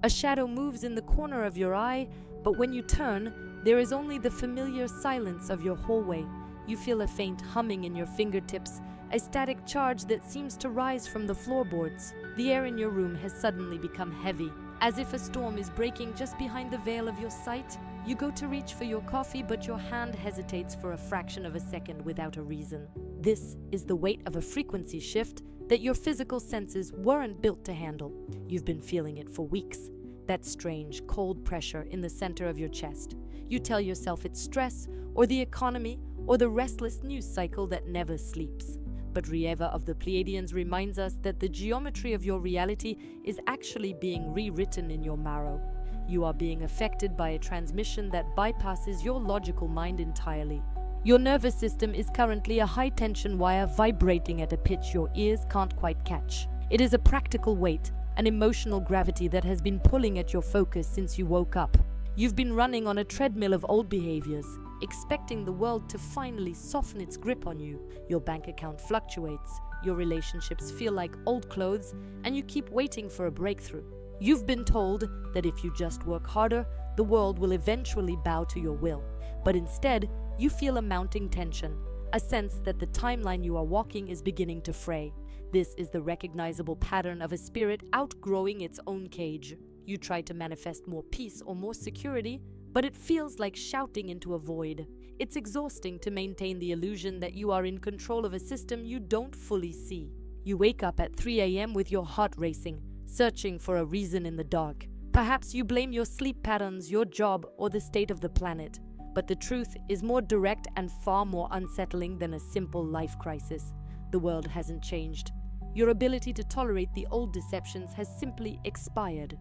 A shadow moves in the corner of your eye, but when you turn, there is only the familiar silence of your hallway. You feel a faint humming in your fingertips, a static charge that seems to rise from the floorboards. The air in your room has suddenly become heavy, as if a storm is breaking just behind the veil of your sight. You go to reach for your coffee, but your hand hesitates for a fraction of a second without a reason. This is the weight of a frequency shift that your physical senses weren't built to handle. You've been feeling it for weeks. That strange, cold pressure in the center of your chest. You tell yourself it's stress, or the economy, or the restless news cycle that never sleeps. But Rieva of the Pleiadians reminds us that the geometry of your reality is actually being rewritten in your marrow. You are being affected by a transmission that bypasses your logical mind entirely. Your nervous system is currently a high-tension wire vibrating at a pitch your ears can't quite catch. It is a practical weight, an emotional gravity that has been pulling at your focus since you woke up. You've been running on a treadmill of old behaviors, expecting the world to finally soften its grip on you. Your bank account fluctuates, your relationships feel like old clothes, and you keep waiting for a breakthrough. You've been told that if you just work harder, the world will eventually bow to your will. But instead, you feel a mounting tension, a sense that the timeline you are walking is beginning to fray. This is the recognizable pattern of a spirit outgrowing its own cage. You try to manifest more peace or more security, but it feels like shouting into a void. It's exhausting to maintain the illusion that you are in control of a system you don't fully see. You wake up at 3 a.m. with your heart racing, searching for a reason in the dark. Perhaps you blame your sleep patterns, your job, or the state of the planet. But the truth is more direct and far more unsettling than a simple life crisis. The world hasn't changed. Your ability to tolerate the old deceptions has simply expired.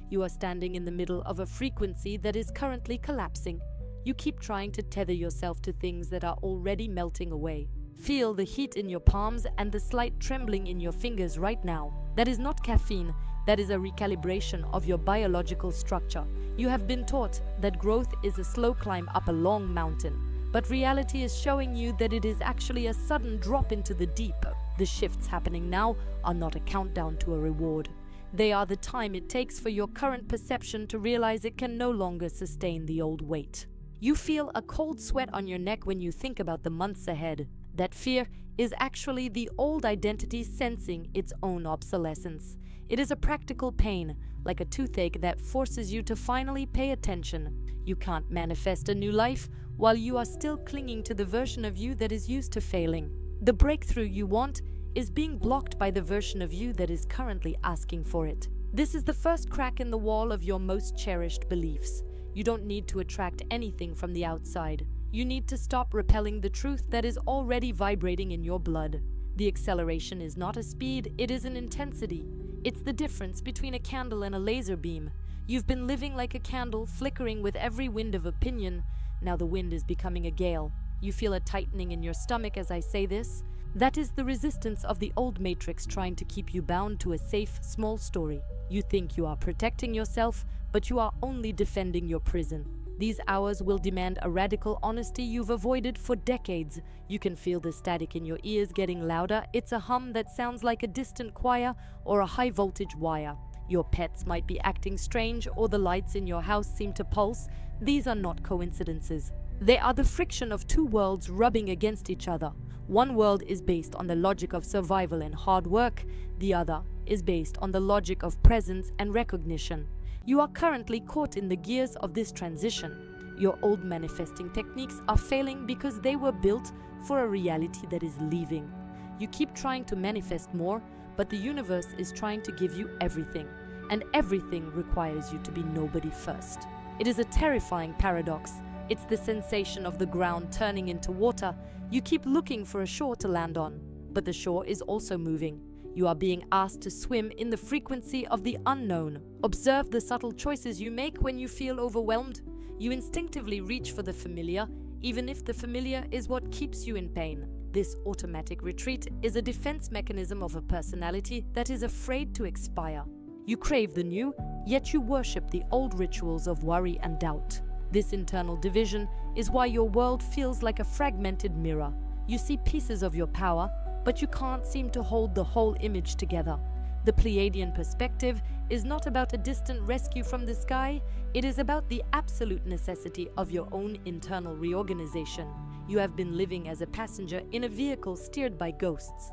You are standing in the middle of a frequency that is currently collapsing. You keep trying to tether yourself to things that are already melting away. Feel the heat in your palms and the slight trembling in your fingers right now. That is not caffeine, that is a recalibration of your biological structure. You have been taught that growth is a slow climb up a long mountain, but reality is showing you that it is actually a sudden drop into the deep. The shifts happening now are not a countdown to a reward. They are the time it takes for your current perception to realize it can no longer sustain the old weight. You feel a cold sweat on your neck when you think about the months ahead. That fear is actually the old identity sensing its own obsolescence. It is a practical pain, like a toothache that forces you to finally pay attention. You can't manifest a new life while you are still clinging to the version of you that is used to failing. The breakthrough you want is being blocked by the version of you that is currently asking for it. This is the first crack in the wall of your most cherished beliefs. You don't need to attract anything from the outside. You need to stop repelling the truth that is already vibrating in your blood. The acceleration is not a speed, it is an intensity. It's the difference between a candle and a laser beam. You've been living like a candle, flickering with every wind of opinion. Now the wind is becoming a gale. You feel a tightening in your stomach as I say this. That is the resistance of the old matrix trying to keep you bound to a safe, small story. You think you are protecting yourself, but you are only defending your prison. These hours will demand a radical honesty you've avoided for decades. You can feel the static in your ears getting louder. It's a hum that sounds like a distant choir or a high-voltage wire. Your pets might be acting strange, or the lights in your house seem to pulse. These are not coincidences. They are the friction of two worlds rubbing against each other. One world is based on the logic of survival and hard work. The other is based on the logic of presence and recognition. You are currently caught in the gears of this transition. Your old manifesting techniques are failing because they were built for a reality that is leaving. You keep trying to manifest more, but the universe is trying to give you everything, and everything requires you to be nobody first. It is a terrifying paradox. It's the sensation of the ground turning into water. You keep looking for a shore to land on, but the shore is also moving. You are being asked to swim in the frequency of the unknown. Observe the subtle choices you make when you feel overwhelmed. You instinctively reach for the familiar, even if the familiar is what keeps you in pain. This automatic retreat is a defense mechanism of a personality that is afraid to expire. You crave the new, yet you worship the old rituals of worry and doubt. This internal division is why your world feels like a fragmented mirror. You see pieces of your power, but you can't seem to hold the whole image together. The Pleiadian perspective is not about a distant rescue from the sky, it is about the absolute necessity of your own internal reorganization. You have been living as a passenger in a vehicle steered by ghosts.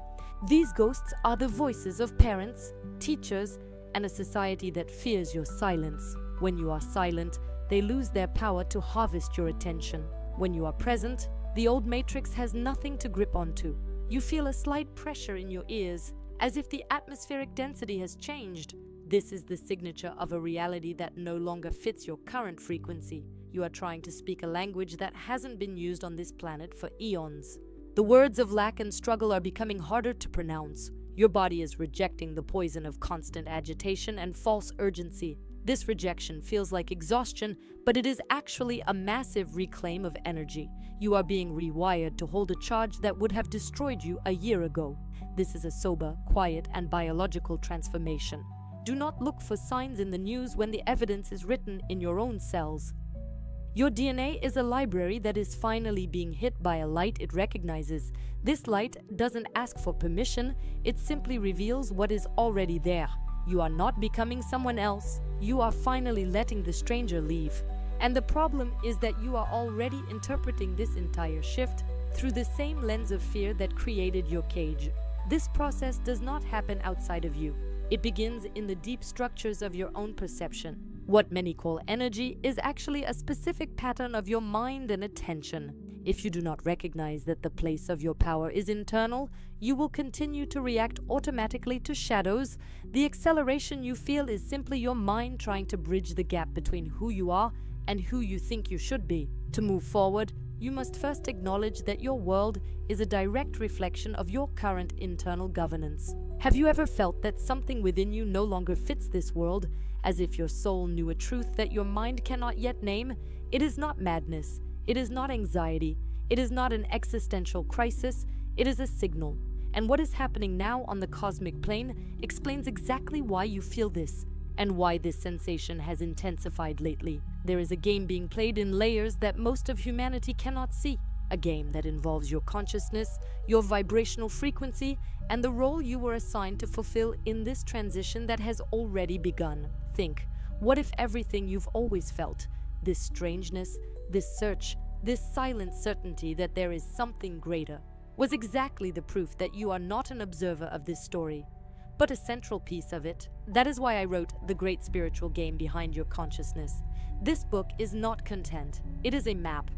These ghosts are the voices of parents, teachers, and a society that fears your silence. When you are silent, they lose their power to harvest your attention. When you are present, the old matrix has nothing to grip onto. You feel a slight pressure in your ears, as if the atmospheric density has changed. This is the signature of a reality that no longer fits your current frequency. You are trying to speak a language that hasn't been used on this planet for eons. The words of lack and struggle are becoming harder to pronounce. Your body is rejecting the poison of constant agitation and false urgency. This rejection feels like exhaustion, but it is actually a massive reclaim of energy. You are being rewired to hold a charge that would have destroyed you a year ago. This is a sober, quiet, and biological transformation. Do not look for signs in the news when the evidence is written in your own cells. Your DNA is a library that is finally being hit by a light it recognizes. This light doesn't ask for permission, it simply reveals what is already there. You are not becoming someone else, you are finally letting the stranger leave. And the problem is that you are already interpreting this entire shift through the same lens of fear that created your cage. This process does not happen outside of you. It begins in the deep structures of your own perception. What many call energy is actually a specific pattern of your mind and attention. If you do not recognize that the place of your power is internal, you will continue to react automatically to shadows. The acceleration you feel is simply your mind trying to bridge the gap between who you are and who you think you should be. To move forward, you must first acknowledge that your world is a direct reflection of your current internal governance. Have you ever felt that something within you no longer fits this world, as if your soul knew a truth that your mind cannot yet name? It is not madness, it is not anxiety, it is not an existential crisis, it is a signal. And what is happening now on the cosmic plane explains exactly why you feel this, and why this sensation has intensified lately. There is a game being played in layers that most of humanity cannot see. A game that involves your consciousness, your vibrational frequency, and the role you were assigned to fulfill in this transition that has already begun. Think, what if everything you've always felt, this strangeness, this search, this silent certainty that there is something greater, was exactly the proof that you are not an observer of this story, but a central piece of it? That is why I wrote The Great Spiritual Game Behind Your Consciousness. This book is not content, it is a map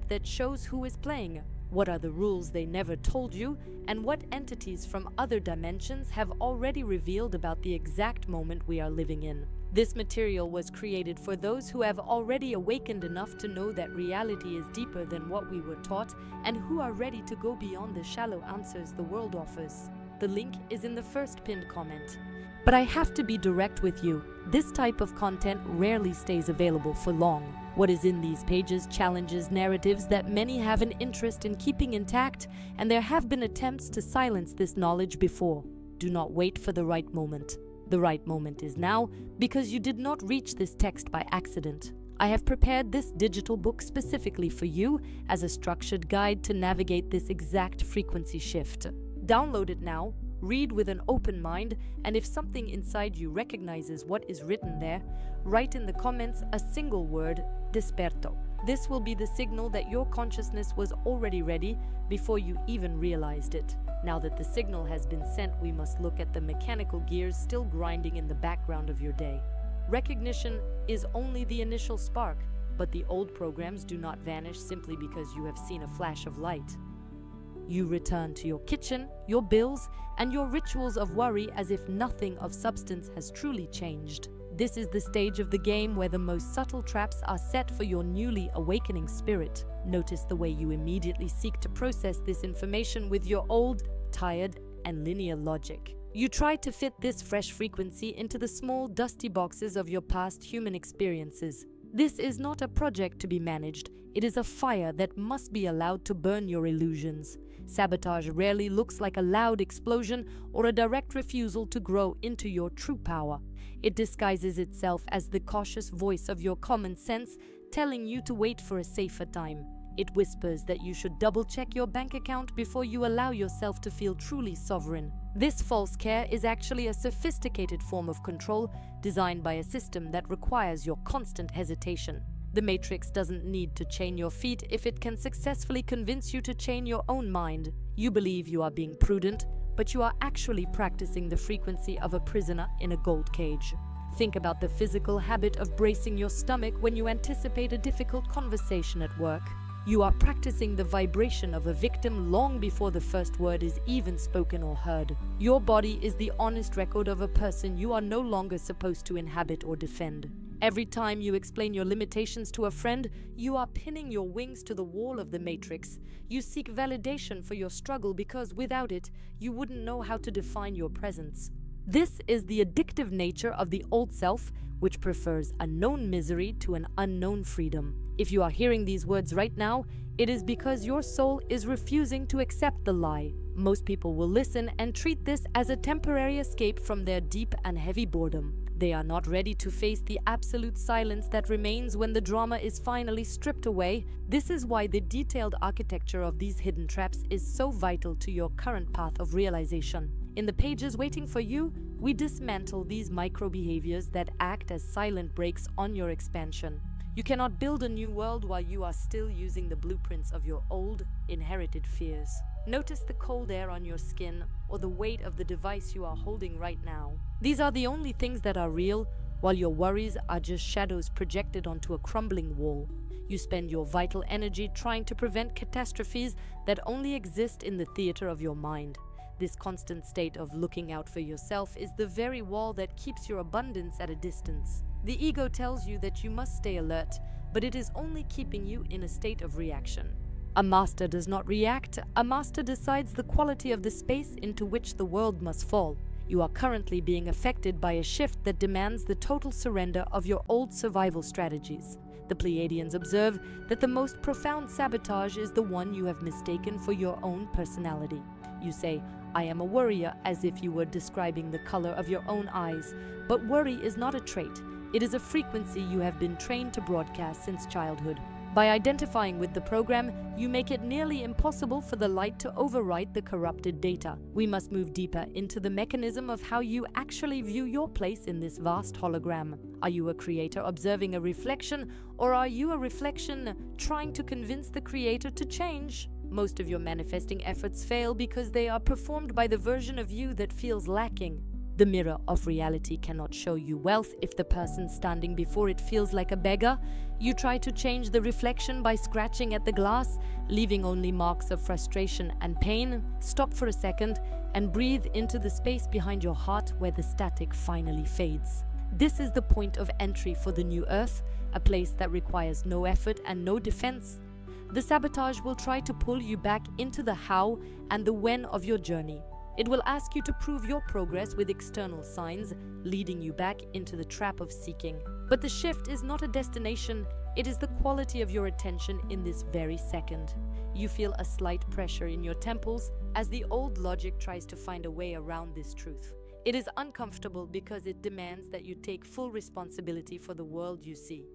that shows who is playing, what are the rules they never told you, and what entities from other dimensions have already revealed about the exact moment we are living in. This material was created for those who have already awakened enough to know that reality is deeper than what we were taught, and who are ready to go beyond the shallow answers the world offers. The link is in the first pinned comment. But I have to be direct with you. This type of content rarely stays available for long. What is in these pages challenges narratives that many have an interest in keeping intact, and there have been attempts to silence this knowledge before. Do not wait for the right moment. The right moment is now, because you did not reach this text by accident. I have prepared this digital book specifically for you as a structured guide to navigate this exact frequency shift. Download it now. Read with an open mind, and if something inside you recognizes what is written there, write in the comments a single word, desperto. This will be the signal that your consciousness was already ready before you even realized it. Now that the signal has been sent, we must look at the mechanical gears still grinding in the background of your day. Recognition is only the initial spark, but the old programs do not vanish simply because you have seen a flash of light. You return to your kitchen, your bills, and your rituals of worry as if nothing of substance has truly changed. This is the stage of the game where the most subtle traps are set for your newly awakening spirit. Notice the way you immediately seek to process this information with your old, tired, and linear logic. You try to fit this fresh frequency into the small, dusty boxes of your past human experiences. This is not a project to be managed, it is a fire that must be allowed to burn your illusions. Sabotage rarely looks like a loud explosion or a direct refusal to grow into your true power. It disguises itself as the cautious voice of your common sense, telling you to wait for a safer time. It whispers that you should double-check your bank account before you allow yourself to feel truly sovereign. This false care is actually a sophisticated form of control designed by a system that requires your constant hesitation. The Matrix doesn't need to chain your feet if it can successfully convince you to chain your own mind. You believe you are being prudent, but you are actually practicing the frequency of a prisoner in a gold cage. Think about the physical habit of bracing your stomach when you anticipate a difficult conversation at work. You are practicing the vibration of a victim long before the first word is even spoken or heard. Your body is the honest record of a person you are no longer supposed to inhabit or defend. Every time you explain your limitations to a friend, you are pinning your wings to the wall of the Matrix. You seek validation for your struggle because without it, you wouldn't know how to define your presence. This is the addictive nature of the old self, which prefers a known misery to an unknown freedom. If you are hearing these words right now, it is because your soul is refusing to accept the lie. Most people will listen and treat this as a temporary escape from their deep and heavy boredom. They are not ready to face the absolute silence that remains when the drama is finally stripped away. This is why the detailed architecture of these hidden traps is so vital to your current path of realization. In the pages waiting for you, we dismantle these micro-behaviors that act as silent brakes on your expansion. You cannot build a new world while you are still using the blueprints of your old, inherited fears. Notice the cold air on your skin or the weight of the device you are holding right now. These are the only things that are real, while your worries are just shadows projected onto a crumbling wall. You spend your vital energy trying to prevent catastrophes that only exist in the theater of your mind. This constant state of looking out for yourself is the very wall that keeps your abundance at a distance. The ego tells you that you must stay alert, but it is only keeping you in a state of reaction. A master does not react, a master decides the quality of the space into which the world must fall. You are currently being affected by a shift that demands the total surrender of your old survival strategies. The Pleiadians observe that the most profound sabotage is the one you have mistaken for your own personality. You say, "I am a worrier," as if you were describing the color of your own eyes. But worry is not a trait. It is a frequency you have been trained to broadcast since childhood. By identifying with the program, you make it nearly impossible for the light to overwrite the corrupted data. We must move deeper into the mechanism of how you actually view your place in this vast hologram. Are you a creator observing a reflection, or are you a reflection trying to convince the creator to change? Most of your manifesting efforts fail because they are performed by the version of you that feels lacking. The mirror of reality cannot show you wealth if the person standing before it feels like a beggar. You try to change the reflection by scratching at the glass, leaving only marks of frustration and pain. Stop for a second and breathe into the space behind your heart where the static finally fades. This is the point of entry for the new earth, a place that requires no effort and no defense. The sabotage will try to pull you back into the how and the when of your journey. It will ask you to prove your progress with external signs, leading you back into the trap of seeking. But the shift is not a destination, it is the quality of your attention in this very second. You feel a slight pressure in your temples as the old logic tries to find a way around this truth. It is uncomfortable because it demands that you take full responsibility for the world you see.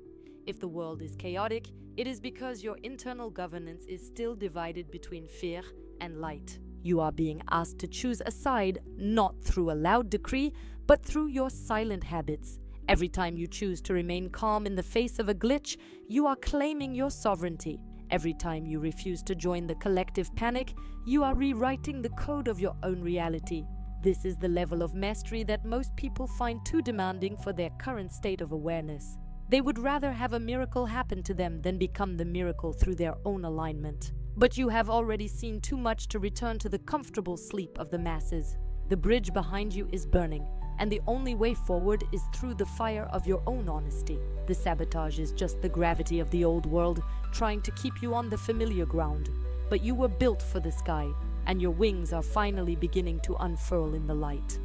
If the world is chaotic, it is because your internal governance is still divided between fear and light. You are being asked to choose a side, not through a loud decree, but through your silent habits. Every time you choose to remain calm in the face of a glitch, you are claiming your sovereignty. Every time you refuse to join the collective panic, you are rewriting the code of your own reality. This is the level of mastery that most people find too demanding for their current state of awareness. They would rather have a miracle happen to them than become the miracle through their own alignment. But you have already seen too much to return to the comfortable sleep of the masses. The bridge behind you is burning, and the only way forward is through the fire of your own honesty. The sabotage is just the gravity of the old world, trying to keep you on the familiar ground. But you were built for the sky, and your wings are finally beginning to unfurl in the light.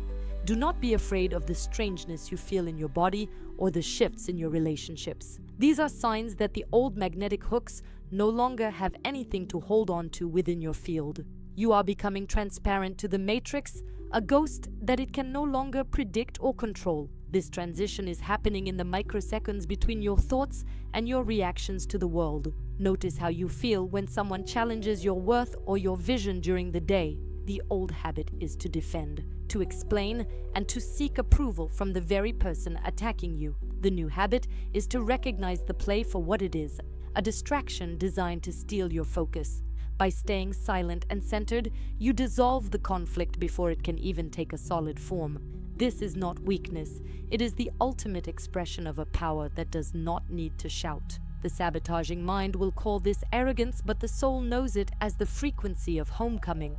Do not be afraid of the strangeness you feel in your body or the shifts in your relationships. These are signs that the old magnetic hooks no longer have anything to hold on to within your field. You are becoming transparent to the matrix, a ghost that it can no longer predict or control. This transition is happening in the microseconds between your thoughts and your reactions to the world. Notice how you feel when someone challenges your worth or your vision during the day. The old habit is to defend, to explain, and to seek approval from the very person attacking you. The new habit is to recognize the play for what it is, a distraction designed to steal your focus. By staying silent and centered, you dissolve the conflict before it can even take a solid form. This is not weakness. It is the ultimate expression of a power that does not need to shout. The sabotaging mind will call this arrogance, but the soul knows it as the frequency of homecoming.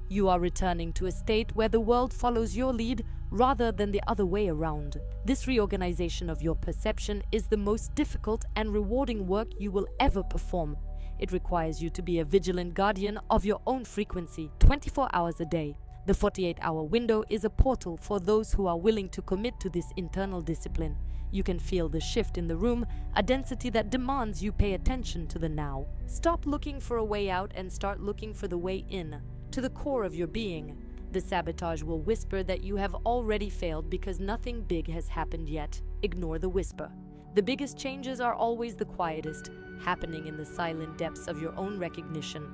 You are returning to a state where the world follows your lead rather than the other way around. This reorganization of your perception is the most difficult and rewarding work you will ever perform. It requires you to be a vigilant guardian of your own frequency, 24 hours a day. The 48-hour window is a portal for those who are willing to commit to this internal discipline. You can feel the shift in the room, a density that demands you pay attention to the now. Stop looking for a way out and start looking for the way in, to the core of your being. The sabotage will whisper that you have already failed because nothing big has happened yet. Ignore the whisper. The biggest changes are always the quietest, happening in the silent depths of your own recognition.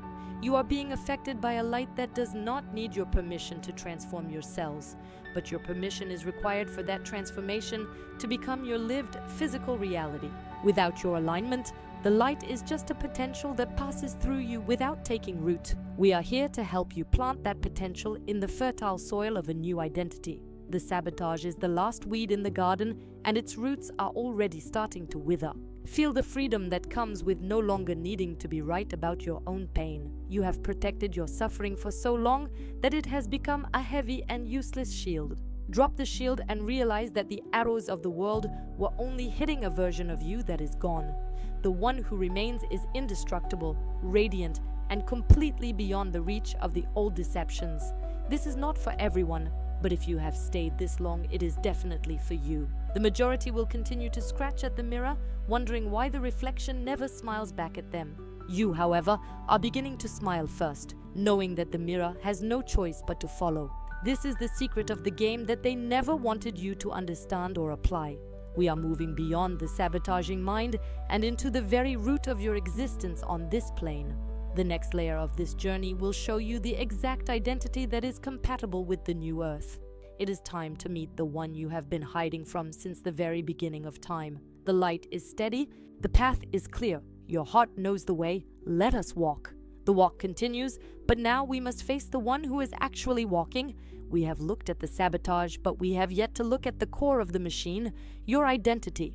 You are being affected by a light that does not need your permission to transform your cells, but your permission is required for that transformation to become your lived physical reality. Without your alignment, the light is just a potential that passes through you without taking root. We are here to help you plant that potential in the fertile soil of a new identity. The sabotage is the last weed in the garden, and its roots are already starting to wither. Feel the freedom that comes with no longer needing to be right about your own pain. You have protected your suffering for so long that it has become a heavy and useless shield. Drop the shield and realize that the arrows of the world were only hitting a version of you that is gone. The one who remains is indestructible, radiant, and completely beyond the reach of the old deceptions. This is not for everyone, but if you have stayed this long, it is definitely for you. The majority will continue to scratch at the mirror, wondering why the reflection never smiles back at them. You, however, are beginning to smile first, knowing that the mirror has no choice but to follow. This is the secret of the game that they never wanted you to understand or apply. We are moving beyond the sabotaging mind and into the very root of your existence on this plane. The next layer of this journey will show you the exact identity that is compatible with the new earth. It is time to meet the one you have been hiding from since the very beginning of time. The light is steady, the path is clear. Your heart knows the way. Let us walk. The walk continues, but now we must face the one who is actually walking. We have looked at the sabotage, but we have yet to look at the core of the machine, your identity.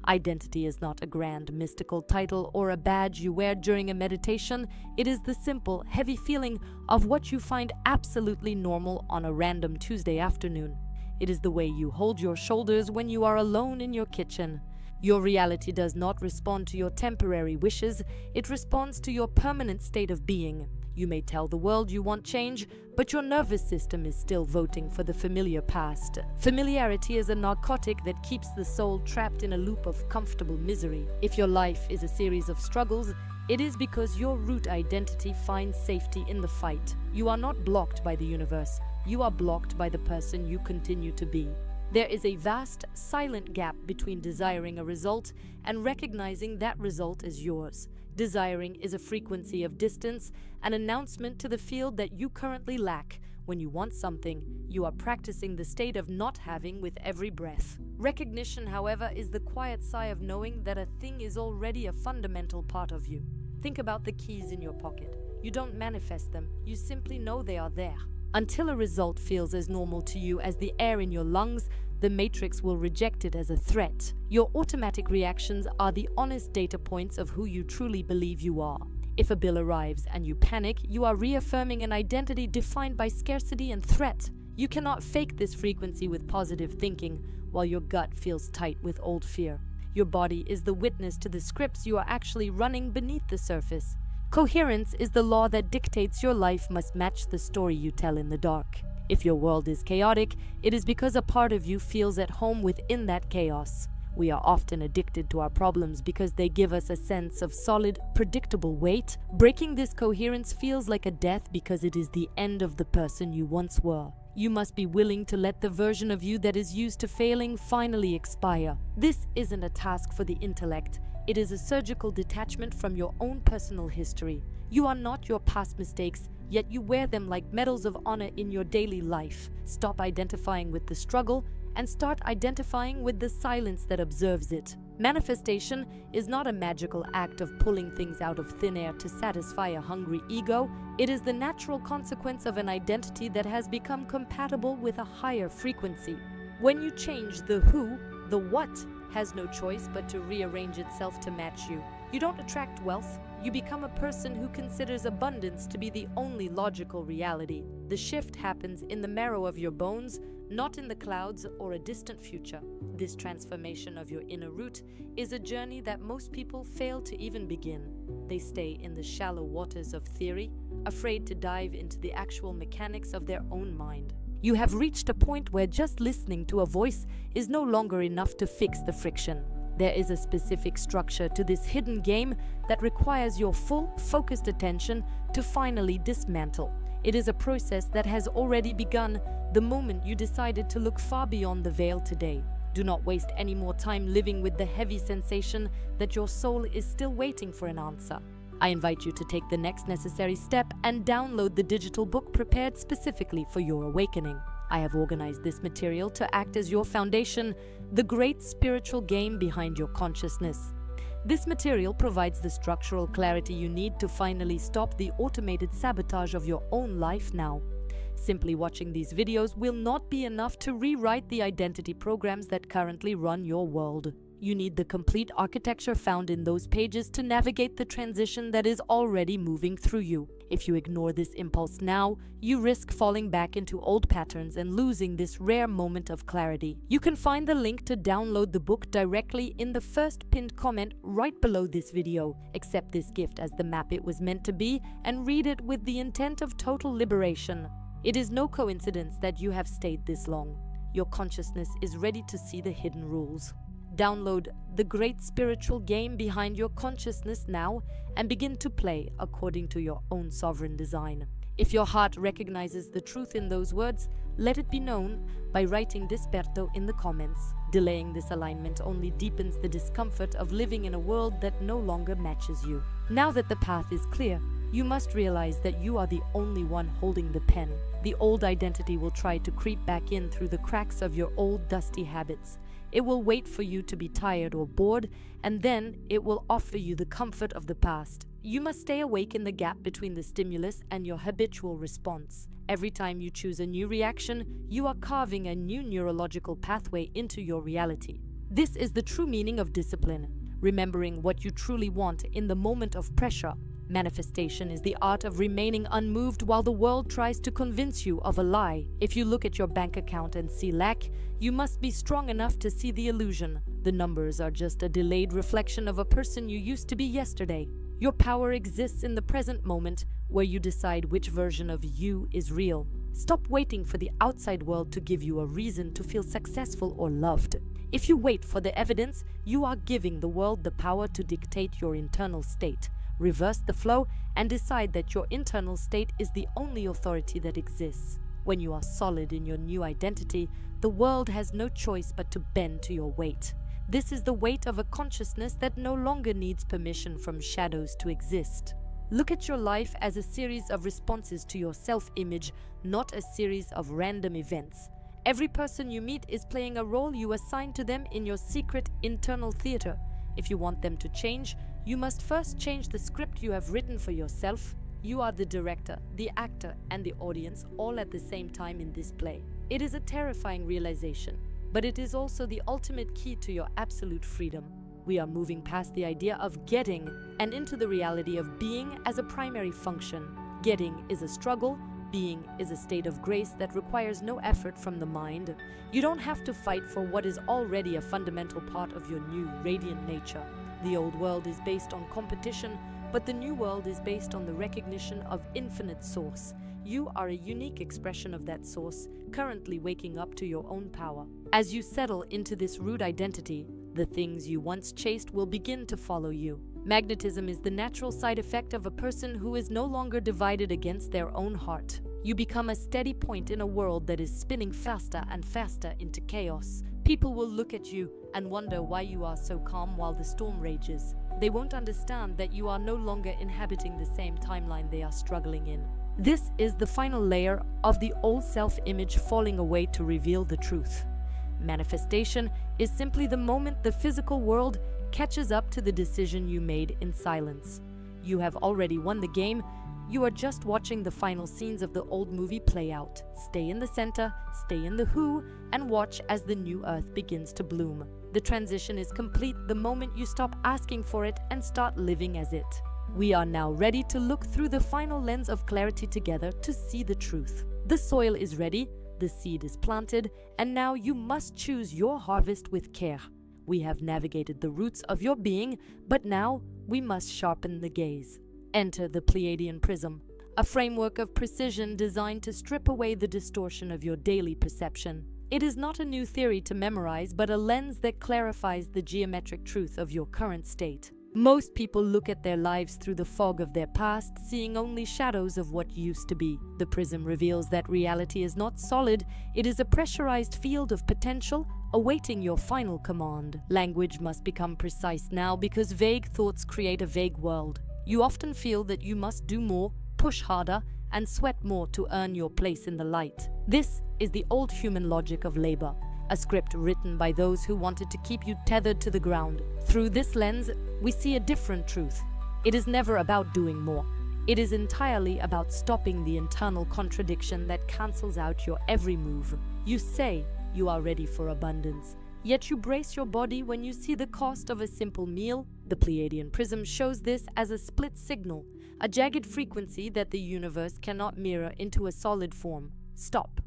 Identity is not a grand mystical title or a badge you wear during a meditation. It is the simple, heavy feeling of what you find absolutely normal on a random Tuesday afternoon. It is the way you hold your shoulders when you are alone in your kitchen. Your reality does not respond to your temporary wishes, it responds to your permanent state of being. You may tell the world you want change, but your nervous system is still voting for the familiar past. Familiarity is a narcotic that keeps the soul trapped in a loop of comfortable misery. If your life is a series of struggles, it is because your root identity finds safety in the fight. You are not blocked by the universe. You are blocked by the person you continue to be. There is a vast, silent gap between desiring a result and recognizing that result is yours. Desiring is a frequency of distance, an announcement to the field that you currently lack. When you want something, you are practicing the state of not having with every breath. Recognition, however, is the quiet sigh of knowing that a thing is already a fundamental part of you. Think about the keys in your pocket. You don't manifest them, you simply know they are there. Until a result feels as normal to you as the air in your lungs, the matrix will reject it as a threat. Your automatic reactions are the honest data points of who you truly believe you are. If a bill arrives and you panic, you are reaffirming an identity defined by scarcity and threat. You cannot fake this frequency with positive thinking while your gut feels tight with old fear. Your body is the witness to the scripts you are actually running beneath the surface. Coherence is the law that dictates your life must match the story you tell in the dark. If your world is chaotic, it is because a part of you feels at home within that chaos. We are often addicted to our problems because they give us a sense of solid, predictable weight. Breaking this coherence feels like a death because it is the end of the person you once were. You must be willing to let the version of you that is used to failing finally expire. This isn't a task for the intellect. It is a surgical detachment from your own personal history. You are not your past mistakes, yet you wear them like medals of honor in your daily life. Stop identifying with the struggle and start identifying with the silence that observes it. Manifestation is not a magical act of pulling things out of thin air to satisfy a hungry ego. It is the natural consequence of an identity that has become compatible with a higher frequency. When you change the who, the what has no choice but to rearrange itself to match you. You don't attract wealth. You become a person who considers abundance to be the only logical reality. The shift happens in the marrow of your bones, not in the clouds or a distant future. This transformation of your inner root is a journey that most people fail to even begin. They stay in the shallow waters of theory, afraid to dive into the actual mechanics of their own mind. You have reached a point where just listening to a voice is no longer enough to fix the friction. There is a specific structure to this hidden game that requires your full, focused attention to finally dismantle. It is a process that has already begun the moment you decided to look far beyond the veil today. Do not waste any more time living with the heavy sensation that your soul is still waiting for an answer. I invite you to take the next necessary step and download the digital book prepared specifically for your awakening. I have organized this material to act as your foundation, the great spiritual game behind your consciousness. This material provides the structural clarity you need to finally stop the automated sabotage of your own life now. Simply watching these videos will not be enough to rewrite the identity programs that currently run your world. You need the complete architecture found in those pages to navigate the transition that is already moving through you. If you ignore this impulse now, you risk falling back into old patterns and losing this rare moment of clarity. You can find the link to download the book directly in the first pinned comment right below this video. Accept this gift as the map it was meant to be and read it with the intent of total liberation. It is no coincidence that you have stayed this long. Your consciousness is ready to see the hidden rules. Download the great spiritual game behind your consciousness now and begin to play according to your own sovereign design. If your heart recognizes the truth in those words, let it be known by writing Desperto in the comments. Delaying this alignment only deepens the discomfort of living in a world that no longer matches you. Now that the path is clear, you must realize that you are the only one holding the pen. The old identity will try to creep back in through the cracks of your old dusty habits. It will wait for you to be tired or bored, and then it will offer you the comfort of the past. You must stay awake in the gap between the stimulus and your habitual response. Every time you choose a new reaction, you are carving a new neurological pathway into your reality. This is the true meaning of discipline, remembering what you truly want in the moment of pressure. Manifestation is the art of remaining unmoved while the world tries to convince you of a lie. If you look at your bank account and see lack, you must be strong enough to see the illusion. The numbers are just a delayed reflection of a person you used to be yesterday. Your power exists in the present moment, where you decide which version of you is real. Stop waiting for the outside world to give you a reason to feel successful or loved. If you wait for the evidence, you are giving the world the power to dictate your internal state. Reverse the flow and decide that your internal state is the only authority that exists. When you are solid in your new identity, the world has no choice but to bend to your weight. This is the weight of a consciousness that no longer needs permission from shadows to exist. Look at your life as a series of responses to your self-image, not a series of random events. Every person you meet is playing a role you assign to them in your secret internal theater. If you want them to change, you must first change the script you have written for yourself. You are the director, the actor, and the audience all at the same time in this play. It is a terrifying realization, but it is also the ultimate key to your absolute freedom. We are moving past the idea of getting and into the reality of being as a primary function. Getting is a struggle. Being is a state of grace that requires no effort from the mind. You don't have to fight for what is already a fundamental part of your new, radiant nature. The old world is based on competition, but the new world is based on the recognition of infinite source. You are a unique expression of that source, currently waking up to your own power. As you settle into this root identity, the things you once chased will begin to follow you. Magnetism is the natural side effect of a person who is no longer divided against their own heart. You become a steady point in a world that is spinning faster and faster into chaos. People will look at you and wonder why you are so calm while the storm rages. They won't understand that you are no longer inhabiting the same timeline they are struggling in. This is the final layer of the old self-image falling away to reveal the truth. Manifestation is simply the moment the physical world catches up to the decision you made in silence. You have already won the game. You are just watching the final scenes of the old movie play out. Stay in the center, stay in the who, and watch as the new earth begins to bloom. The transition is complete the moment you stop asking for it and start living as it. We are now ready to look through the final lens of clarity together to see the truth. The soil is ready, the seed is planted, and now you must choose your harvest with care. We have navigated the roots of your being, but now we must sharpen the gaze. Enter the Pleiadian prism, a framework of precision designed to strip away the distortion of your daily perception. It is not a new theory to memorize, but a lens that clarifies the geometric truth of your current state. Most people look at their lives through the fog of their past, seeing only shadows of what used to be. The prism reveals that reality is not solid, it is a pressurized field of potential awaiting your final command. Language must become precise now because vague thoughts create a vague world. You often feel that you must do more, push harder, and sweat more to earn your place in the light. This is the old human logic of labor, a script written by those who wanted to keep you tethered to the ground. Through this lens, we see a different truth. It is never about doing more. It is entirely about stopping the internal contradiction that cancels out your every move. You say you are ready for abundance, yet you brace your body when you see the cost of a simple meal. The Pleiadian prism shows this as a split signal, a jagged frequency that the universe cannot mirror into a solid form. Stop.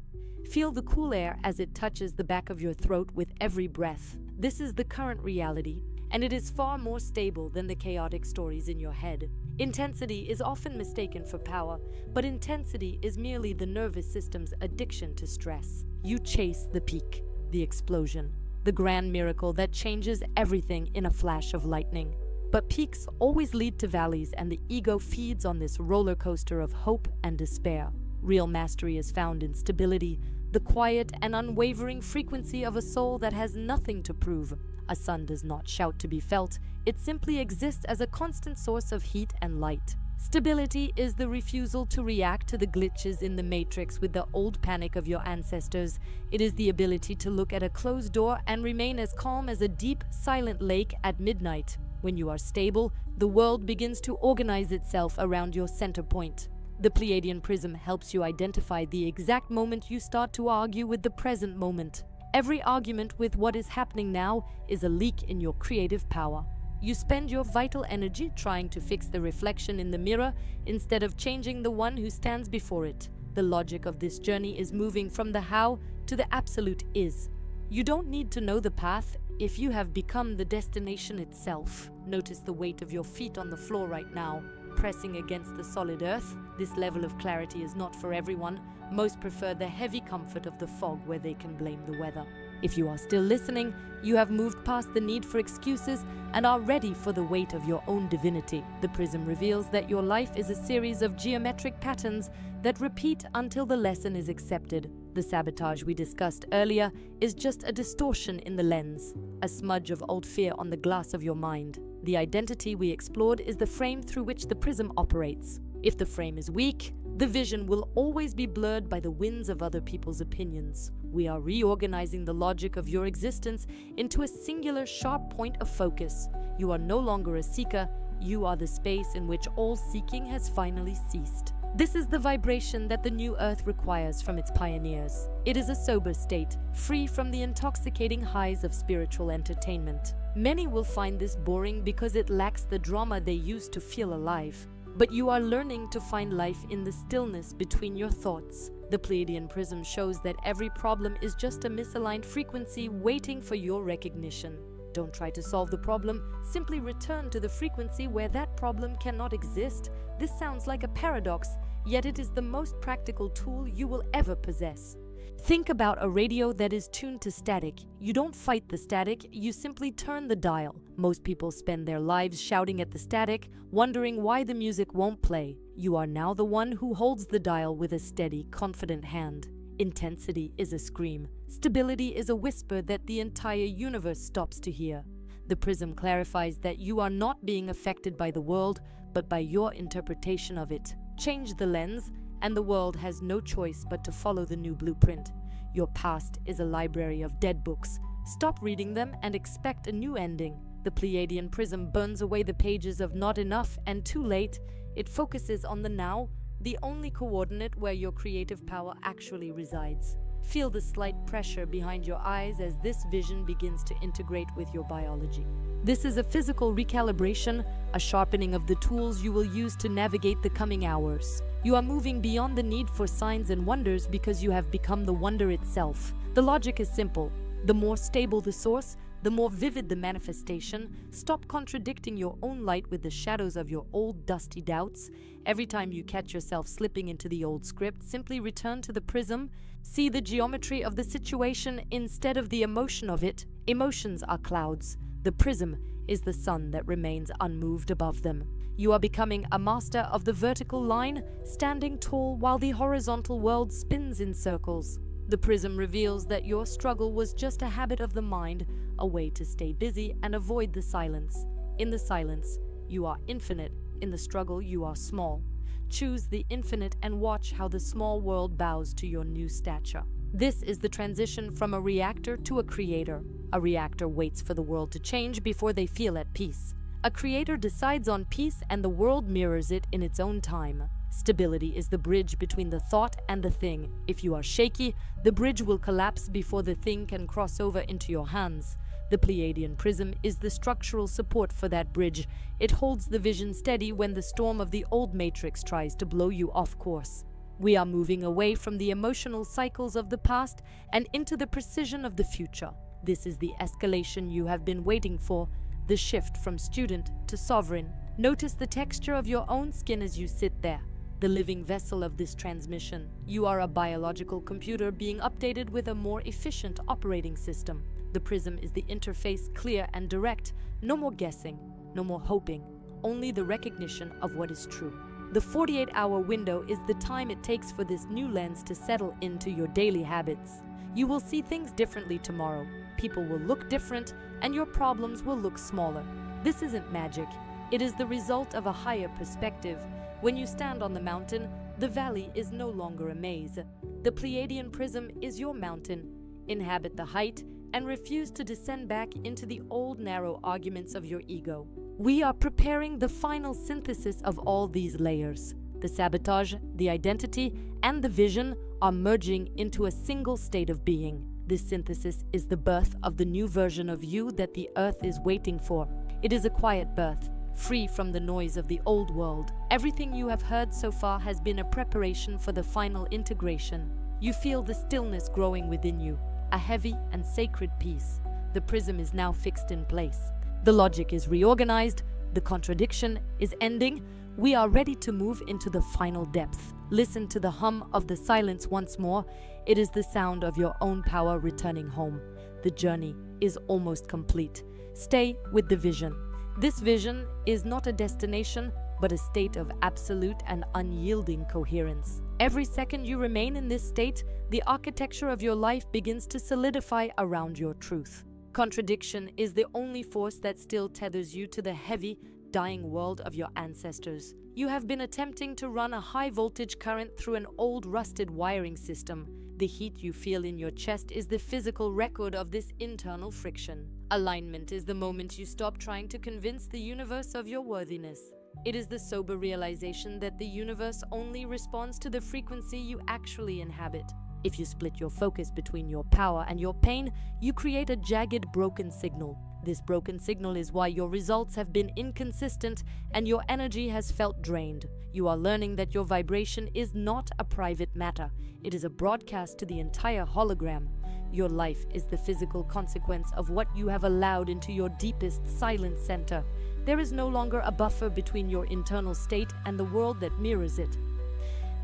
Feel the cool air as it touches the back of your throat with every breath. This is the current reality, and it is far more stable than the chaotic stories in your head. Intensity is often mistaken for power, but intensity is merely the nervous system's addiction to stress. You chase the peak, the explosion, the grand miracle that changes everything in a flash of lightning. But peaks always lead to valleys, and the ego feeds on this roller coaster of hope and despair. Real mastery is found in stability, the quiet and unwavering frequency of a soul that has nothing to prove. A sun does not shout to be felt, it simply exists as a constant source of heat and light. Stability is the refusal to react to the glitches in the matrix with the old panic of your ancestors. It is the ability to look at a closed door and remain as calm as a deep, silent lake at midnight. When you are stable, the world begins to organize itself around your center point. The Pleiadian prism helps you identify the exact moment you start to argue with the present moment. Every argument with what is happening now is a leak in your creative power. You spend your vital energy trying to fix the reflection in the mirror instead of changing the one who stands before it. The logic of this journey is moving from the how to the absolute is. You don't need to know the path if you have become the destination itself. Notice the weight of your feet on the floor right now, pressing against the solid earth. This level of clarity is not for everyone. Most prefer the heavy comfort of the fog where they can blame the weather. If you are still listening, you have moved past the need for excuses and are ready for the weight of your own divinity. The prism reveals that your life is a series of geometric patterns that repeat until the lesson is accepted. The sabotage we discussed earlier is just a distortion in the lens, a smudge of old fear on the glass of your mind. The identity we explored is the frame through which the prism operates. If the frame is weak, the vision will always be blurred by the winds of other people's opinions. We are reorganizing the logic of your existence into a singular, sharp point of focus. You are no longer a seeker, you are the space in which all seeking has finally ceased. This is the vibration that the new earth requires from its pioneers. It is a sober state, free from the intoxicating highs of spiritual entertainment. Many will find this boring because it lacks the drama they used to feel alive. But you are learning to find life in the stillness between your thoughts. The Pleiadian prism shows that every problem is just a misaligned frequency waiting for your recognition. Don't try to solve the problem, simply return to the frequency where that problem cannot exist. This sounds like a paradox, yet it is the most practical tool you will ever possess. Think about a radio that is tuned to static. You don't fight the static, you simply turn the dial. Most people spend their lives shouting at the static, wondering why the music won't play. You are now the one who holds the dial with a steady, confident hand. Intensity is a scream. Stability is a whisper that the entire universe stops to hear. The prism clarifies that you are not being affected by the world, but by your interpretation of it. Change the lens, and the world has no choice but to follow the new blueprint. Your past is a library of dead books. Stop reading them and expect a new ending. The Pleiadian prism burns away the pages of not enough and too late. It focuses on the now, the only coordinate where your creative power actually resides. Feel the slight pressure behind your eyes as this vision begins to integrate with your biology. This is a physical recalibration, a sharpening of the tools you will use to navigate the coming hours. You are moving beyond the need for signs and wonders because you have become the wonder itself. The logic is simple. The more stable the source, the more vivid the manifestation. Stop contradicting your own light with the shadows of your old dusty doubts. Every time you catch yourself slipping into the old script, simply return to the prism. See the geometry of the situation instead of the emotion of it. Emotions are clouds. The prism is the sun that remains unmoved above them. You are becoming a master of the vertical line, standing tall while the horizontal world spins in circles. The prism reveals that your struggle was just a habit of the mind, a way to stay busy and avoid the silence. In the silence, you are infinite. In the struggle, you are small. Choose the infinite and watch how the small world bows to your new stature. This is the transition from a reactor to a creator. A reactor waits for the world to change before they feel at peace. A creator decides on peace and the world mirrors it in its own time. Stability is the bridge between the thought and the thing. If you are shaky, the bridge will collapse before the thing can cross over into your hands. The Pleiadian prism is the structural support for that bridge. It holds the vision steady when the storm of the old matrix tries to blow you off course. We are moving away from the emotional cycles of the past and into the precision of the future. This is the escalation you have been waiting for, the shift from student to sovereign. Notice the texture of your own skin as you sit there, the living vessel of this transmission. You are a biological computer being updated with a more efficient operating system. The prism is the interface, clear and direct. No more guessing, no more hoping, only the recognition of what is true. The 48-hour window is the time it takes for this new lens to settle into your daily habits. You will see things differently tomorrow. People will look different, and your problems will look smaller. This isn't magic. It is the result of a higher perspective. When you stand on the mountain, the valley is no longer a maze. The Pleiadian prism is your mountain. Inhabit the height and refuse to descend back into the old narrow arguments of your ego. We are preparing the final synthesis of all these layers. The sabotage, the identity, and the vision are merging into a single state of being. This synthesis is the birth of the new version of you that the earth is waiting for. It is a quiet birth, free from the noise of the old world. Everything you have heard so far has been a preparation for the final integration. You feel the stillness growing within you, a heavy and sacred peace. The prism is now fixed in place. The logic is reorganized, the contradiction is ending. We are ready to move into the final depth. Listen to the hum of the silence once more. It is the sound of your own power returning home. The journey is almost complete. Stay with the vision. This vision is not a destination, but a state of absolute and unyielding coherence. Every second you remain in this state, the architecture of your life begins to solidify around your truth. Contradiction is the only force that still tethers you to the heavy, dying world of your ancestors. You have been attempting to run a high-voltage current through an old rusted wiring system. The heat you feel in your chest is the physical record of this internal friction. Alignment is the moment you stop trying to convince the universe of your worthiness. It is the sober realization that the universe only responds to the frequency you actually inhabit. If you split your focus between your power and your pain, you create a jagged, broken signal. This broken signal is why your results have been inconsistent and your energy has felt drained. You are learning that your vibration is not a private matter. It is a broadcast to the entire hologram. Your life is the physical consequence of what you have allowed into your deepest silent center. There is no longer a buffer between your internal state and the world that mirrors it.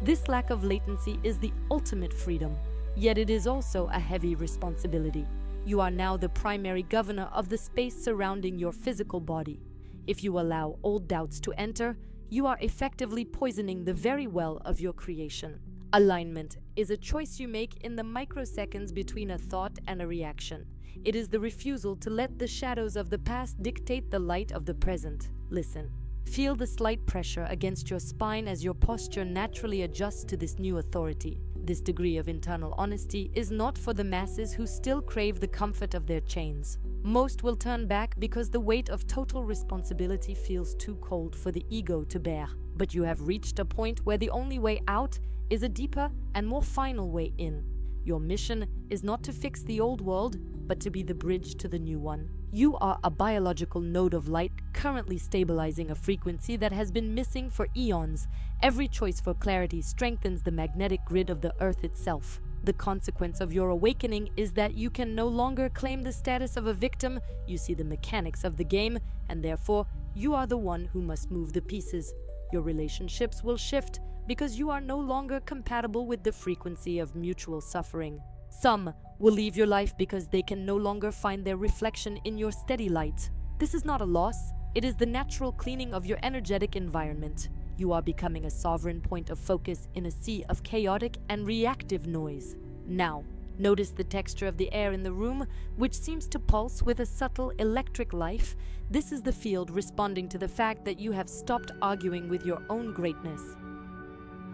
This lack of latency is the ultimate freedom. Yet it is also a heavy responsibility. You are now the primary governor of the space surrounding your physical body. If you allow old doubts to enter, you are effectively poisoning the very well of your creation. Alignment is a choice you make in the microseconds between a thought and a reaction. It is the refusal to let the shadows of the past dictate the light of the present. Listen. Feel the slight pressure against your spine as your posture naturally adjusts to this new authority. This degree of internal honesty is not for the masses who still crave the comfort of their chains. Most will turn back because the weight of total responsibility feels too cold for the ego to bear. But you have reached a point where the only way out is a deeper and more final way in. Your mission is not to fix the old world, but to be the bridge to the new one. You are a biological node of light currently stabilizing a frequency that has been missing for eons. Every choice for clarity strengthens the magnetic grid of the earth itself. The consequence of your awakening is that you can no longer claim the status of a victim. You see the mechanics of the game, and therefore, you are the one who must move the pieces. Your relationships will shift because you are no longer compatible with the frequency of mutual suffering. Some will leave your life because they can no longer find their reflection in your steady light. This is not a loss, it is the natural cleaning of your energetic environment. You are becoming a sovereign point of focus in a sea of chaotic and reactive noise. Now, notice the texture of the air in the room, which seems to pulse with a subtle electric life. This is the field responding to the fact that you have stopped arguing with your own greatness.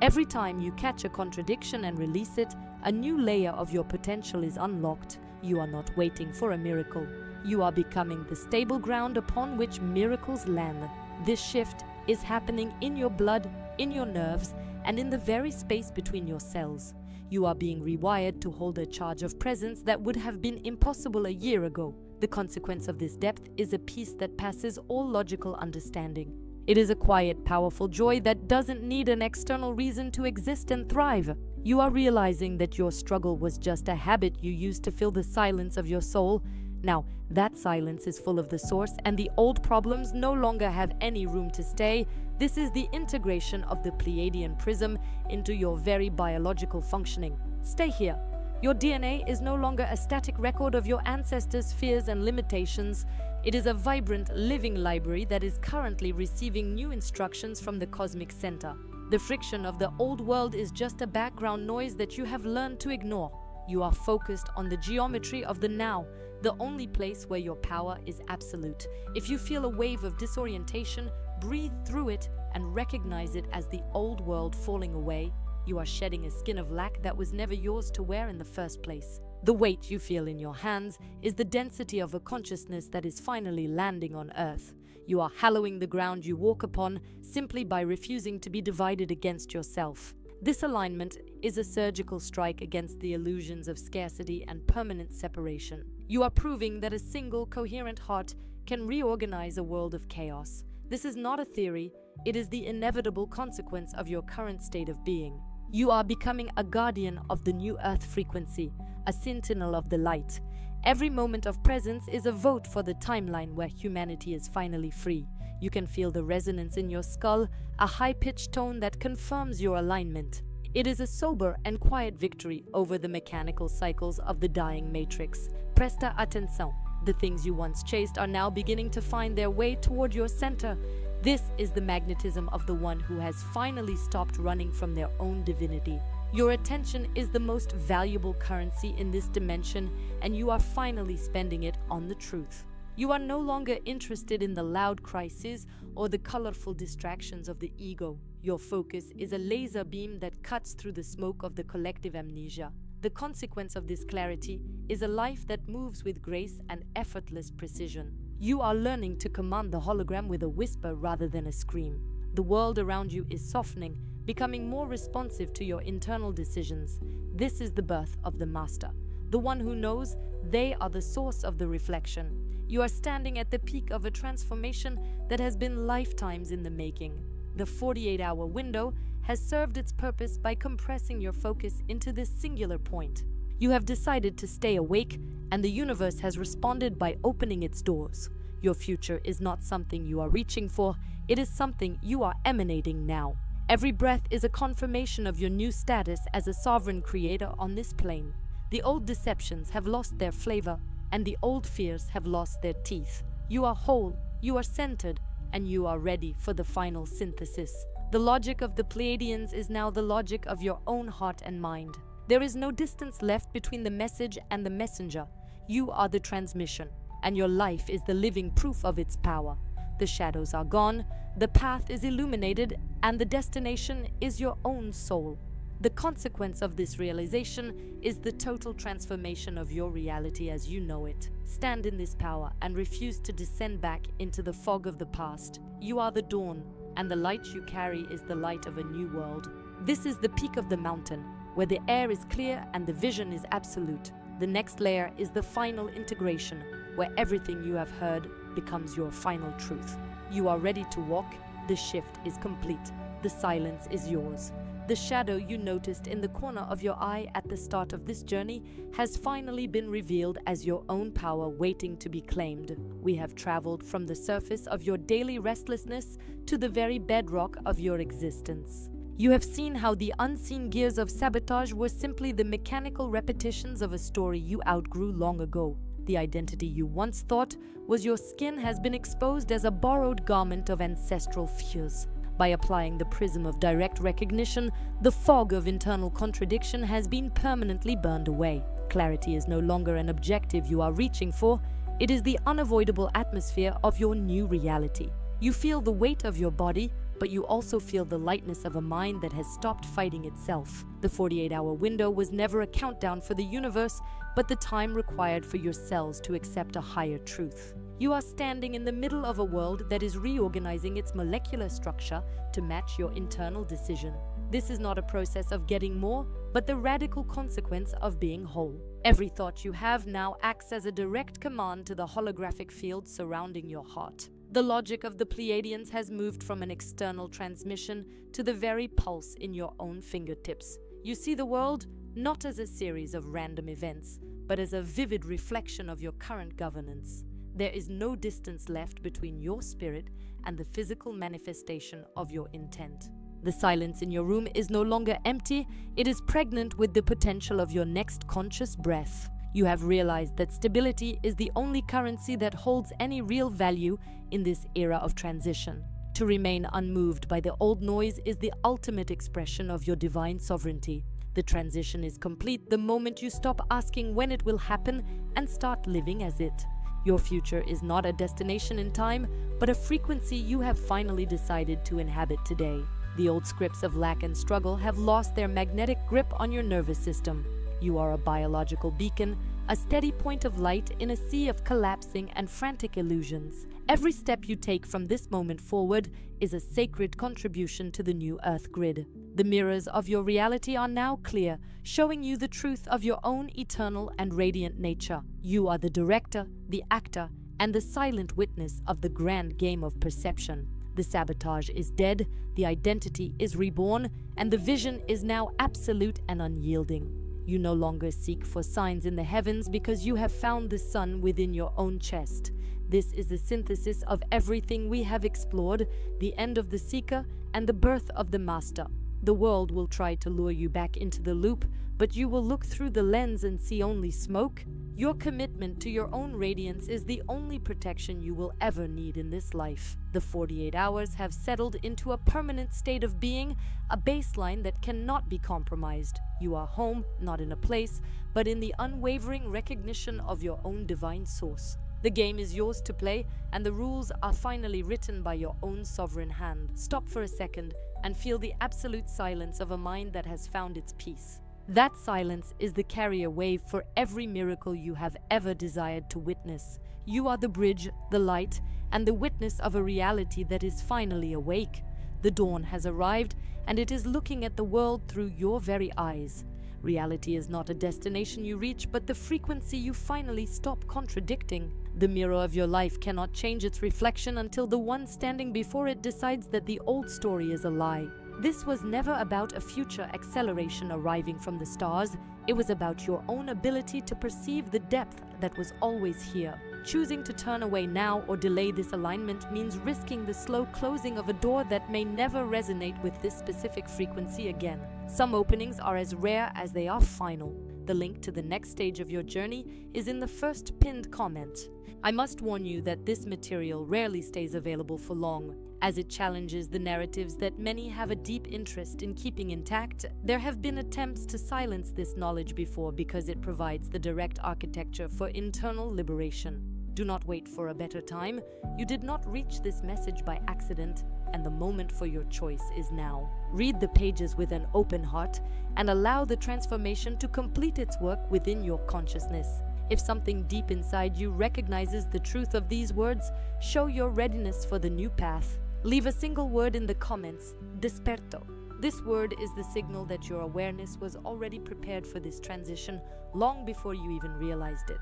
Every time you catch a contradiction and release it, a new layer of your potential is unlocked. You are not waiting for a miracle. You are becoming the stable ground upon which miracles land. This shift is happening in your blood, in your nerves, and in the very space between your cells. You are being rewired to hold a charge of presence that would have been impossible a year ago. The consequence of this depth is a peace that passes all logical understanding. It is a quiet, powerful joy that doesn't need an external reason to exist and thrive. You are realizing that your struggle was just a habit you used to fill the silence of your soul. Now, that silence is full of the source, and the old problems no longer have any room to stay. This is the integration of the Pleiadian prism into your very biological functioning. Stay here. Your DNA is no longer a static record of your ancestors' fears and limitations. It is a vibrant, living library that is currently receiving new instructions from the cosmic center. The friction of the old world is just a background noise that you have learned to ignore. You are focused on the geometry of the now, the only place where your power is absolute. If you feel a wave of disorientation, breathe through it and recognize it as the old world falling away. You are shedding a skin of lack that was never yours to wear in the first place. The weight you feel in your hands is the density of a consciousness that is finally landing on Earth. You are hallowing the ground you walk upon simply by refusing to be divided against yourself. This alignment is a surgical strike against the illusions of scarcity and permanent separation. You are proving that a single, coherent heart can reorganize a world of chaos. This is not a theory, it is the inevitable consequence of your current state of being. You are becoming a guardian of the new Earth frequency, a sentinel of the light. Every moment of presence is a vote for the timeline where humanity is finally free. You can feel the resonance in your skull, a high-pitched tone that confirms your alignment. It is a sober and quiet victory over the mechanical cycles of the dying matrix. Presta atenção. The things you once chased are now beginning to find their way toward your center. This is the magnetism of the one who has finally stopped running from their own divinity. Your attention is the most valuable currency in this dimension, and you are finally spending it on the truth. You are no longer interested in the loud crises or the colorful distractions of the ego. Your focus is a laser beam that cuts through the smoke of the collective amnesia. The consequence of this clarity is a life that moves with grace and effortless precision. You are learning to command the hologram with a whisper rather than a scream. The world around you is softening, becoming more responsive to your internal decisions. This is the birth of the master, the one who knows they are the source of the reflection. You are standing at the peak of a transformation that has been lifetimes in the making. The 48-hour window has served its purpose by compressing your focus into this singular point. You have decided to stay awake, and the universe has responded by opening its doors. Your future is not something you are reaching for, it is something you are emanating now. Every breath is a confirmation of your new status as a sovereign creator on this plane. The old deceptions have lost their flavor, and the old fears have lost their teeth. You are whole, you are centered, and you are ready for the final synthesis. The logic of the Pleiadians is now the logic of your own heart and mind. There is no distance left between the message and the messenger. You are the transmission, and your life is the living proof of its power. The shadows are gone, the path is illuminated, and the destination is your own soul. The consequence of this realization is the total transformation of your reality as you know it. Stand in this power and refuse to descend back into the fog of the past. You are the dawn, and the light you carry is the light of a new world. This is the peak of the mountain, where the air is clear and the vision is absolute. The next layer is the final integration, where everything you have heard becomes your final truth. You are ready to walk. The shift is complete. The silence is yours. The shadow you noticed in the corner of your eye at the start of this journey has finally been revealed as your own power waiting to be claimed. We have traveled from the surface of your daily restlessness to the very bedrock of your existence. You have seen how the unseen gears of sabotage were simply the mechanical repetitions of a story you outgrew long ago. The identity you once thought was your skin has been exposed as a borrowed garment of ancestral fears. By applying the prism of direct recognition, the fog of internal contradiction has been permanently burned away. Clarity is no longer an objective you are reaching for, it is the unavoidable atmosphere of your new reality. You feel the weight of your body, but you also feel the lightness of a mind that has stopped fighting itself. The 48-hour window was never a countdown for the universe, but the time required for your cells to accept a higher truth. You are standing in the middle of a world that is reorganizing its molecular structure to match your internal decision. This is not a process of getting more, but the radical consequence of being whole. Every thought you have now acts as a direct command to the holographic field surrounding your heart. The logic of the Pleiadians has moved from an external transmission to the very pulse in your own fingertips. You see the world not as a series of random events, but as a vivid reflection of your current governance. There is no distance left between your spirit and the physical manifestation of your intent. The silence in your room is no longer empty, it is pregnant with the potential of your next conscious breath. You have realized that stability is the only currency that holds any real value in this era of transition. To remain unmoved by the old noise is the ultimate expression of your divine sovereignty. The transition is complete the moment you stop asking when it will happen and start living as it. Your future is not a destination in time, but a frequency you have finally decided to inhabit today. The old scripts of lack and struggle have lost their magnetic grip on your nervous system. You are a biological beacon, a steady point of light in a sea of collapsing and frantic illusions. Every step you take from this moment forward is a sacred contribution to the new Earth grid. The mirrors of your reality are now clear, showing you the truth of your own eternal and radiant nature. You are the director, the actor, and the silent witness of the grand game of perception. The sabotage is dead, the identity is reborn, and the vision is now absolute and unyielding. You no longer seek for signs in the heavens because you have found the sun within your own chest. This is the synthesis of everything we have explored, the end of the seeker and the birth of the master. The world will try to lure you back into the loop, but you will look through the lens and see only smoke. Your commitment to your own radiance is the only protection you will ever need in this life. The 48 hours have settled into a permanent state of being, a baseline that cannot be compromised. You are home, not in a place, but in the unwavering recognition of your own divine source. The game is yours to play, and the rules are finally written by your own sovereign hand. Stop for a second and feel the absolute silence of a mind that has found its peace. That silence is the carrier wave for every miracle you have ever desired to witness. You are the bridge, the light, and the witness of a reality that is finally awake. The dawn has arrived, and it is looking at the world through your very eyes. Reality is not a destination you reach, but the frequency you finally stop contradicting. The mirror of your life cannot change its reflection until the one standing before it decides that the old story is a lie. This was never about a future acceleration arriving from the stars. It was about your own ability to perceive the depth that was always here. Choosing to turn away now or delay this alignment means risking the slow closing of a door that may never resonate with this specific frequency again. Some openings are as rare as they are final. The link to the next stage of your journey is in the first pinned comment. I must warn you that this material rarely stays available for long. As it challenges the narratives that many have a deep interest in keeping intact, there have been attempts to silence this knowledge before because it provides the direct architecture for internal liberation. Do not wait for a better time. You did not reach this message by accident, and the moment for your choice is now. Read the pages with an open heart and allow the transformation to complete its work within your consciousness. If something deep inside you recognizes the truth of these words, show your readiness for the new path. Leave a single word in the comments, desperto. This word is the signal that your awareness was already prepared for this transition long before you even realized it.